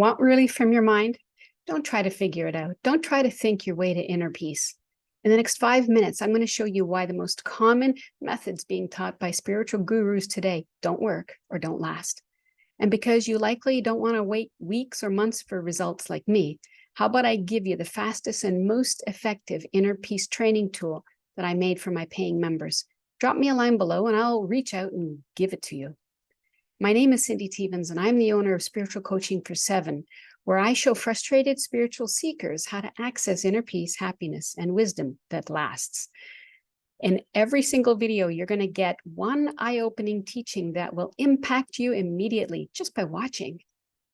Want relief from your mind? Don't try to figure it out. Don't try to think your way to inner peace. In the next 5 minutes, I'm going to show you why the most common methods being taught by spiritual gurus today don't work or don't last. And because you likely don't want to wait weeks or months for results like me, how about I give you the fastest and most effective inner peace training tool that I made for my paying members? Drop me a line below and I'll reach out and give it to you. My name is Cindy Tevens, and I'm the owner of Spiritual Coaching for Seven, where I show frustrated spiritual seekers how to access inner peace, happiness, and wisdom that lasts. In every single video, you're going to get one eye-opening teaching that will impact you immediately just by watching.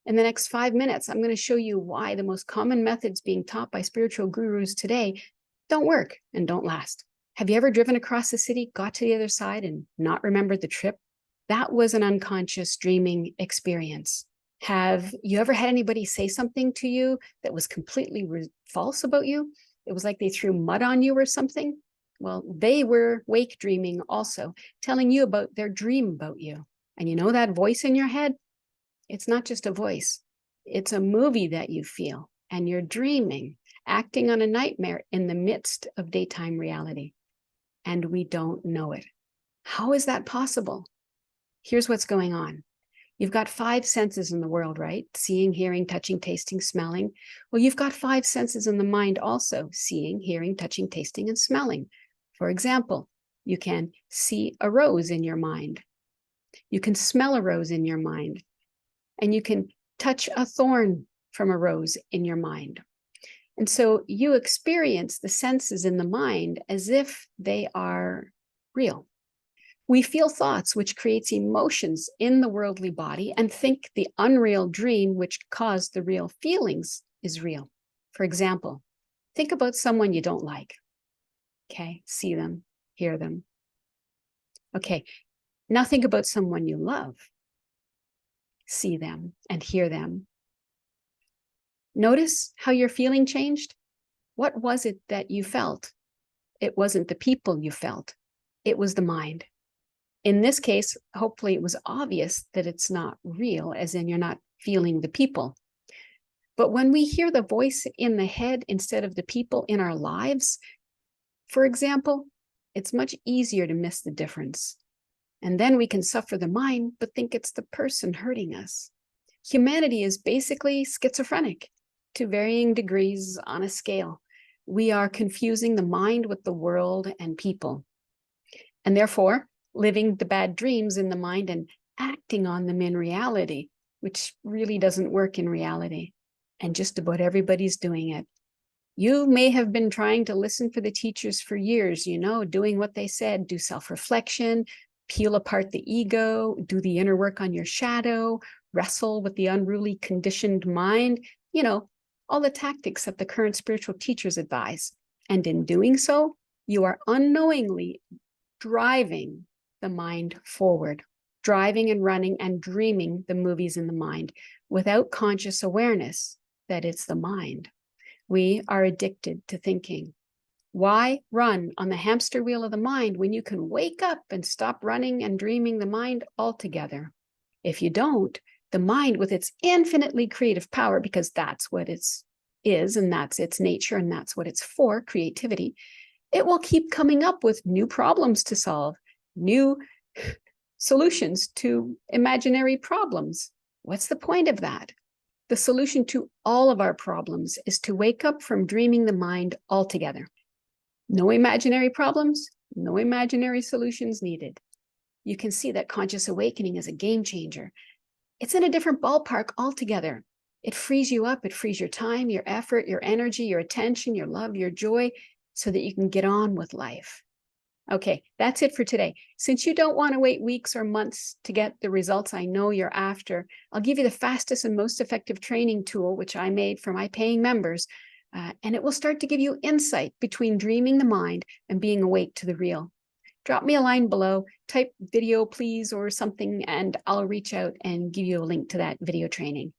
In the next 5 minutes, I'm going to show you why the most common methods being taught by spiritual gurus today don't work and don't last. Have you ever driven across the city, got to the other side, and not remembered the trip? That was an unconscious dreaming experience. Have you ever had anybody say something to you that was completely false about you? It was like they threw mud on you or something. Well, they were wake dreaming also, telling you about their dream about you. And you know that voice in your head? It's not just a voice. It's a movie that you feel, and you're dreaming, acting on a nightmare in the midst of daytime reality. And we don't know it. How is that possible? Here's what's going on. You've got 5 senses in the world, right? Seeing, hearing, touching, tasting, smelling. Well, you've got 5 senses in the mind also: seeing, hearing, touching, tasting, and smelling. For example, you can see a rose in your mind. You can smell a rose in your mind. And you can touch a thorn from a rose in your mind. And so you experience the senses in the mind as if they are real. We feel thoughts, which creates emotions in the worldly body, and think the unreal dream, which caused the real feelings, is real. For example, think about someone you don't like. Okay, see them, hear them. Okay, now think about someone you love. See them and hear them. Notice how your feeling changed. What was it that you felt? It wasn't the people you felt. It was the mind. In this case, hopefully it was obvious that it's not real, as in you're not feeling the people. But when we hear the voice in the head instead of the people in our lives, for example, it's much easier to miss the difference. And then we can suffer the mind, but think it's the person hurting us. Humanity is basically schizophrenic to varying degrees on a scale. We are confusing the mind with the world and people. And therefore, living the bad dreams in the mind and acting on them in reality, which really doesn't work in reality. And just about everybody's doing it. You may have been trying to listen for the teachers for years, doing what they said, do self-reflection, peel apart the ego, do the inner work on your shadow, wrestle with the unruly conditioned mind, all the tactics that the current spiritual teachers advise. And in doing so, you are unknowingly driving the mind forward, driving and running and dreaming the movies in the mind without conscious awareness that it's the mind. We are addicted to thinking. Why run on the hamster wheel of the mind when you can wake up and stop running and dreaming the mind altogether? If you don't, the mind, with its infinitely creative power, because that's what it is, and that's its nature, and that's what it's for, creativity, it will keep coming up with new problems to solve, new solutions to imaginary problems. What's the point of that? The solution to all of our problems is to wake up from dreaming the mind altogether. No imaginary problems, no imaginary solutions needed. You can see that conscious awakening is a game changer. It's in a different ballpark altogether. It frees you up, it frees your time, your effort, your energy, your attention, your love, your joy, so that you can get on with life. Okay, that's it for today. Since you don't want to wait weeks or months to get the results I know you're after, I'll give you the fastest and most effective training tool, which I made for my paying members, and it will start to give you insight between dreaming the mind and being awake to the real. Drop me a line below, type video please or something, and I'll reach out and give you a link to that video training.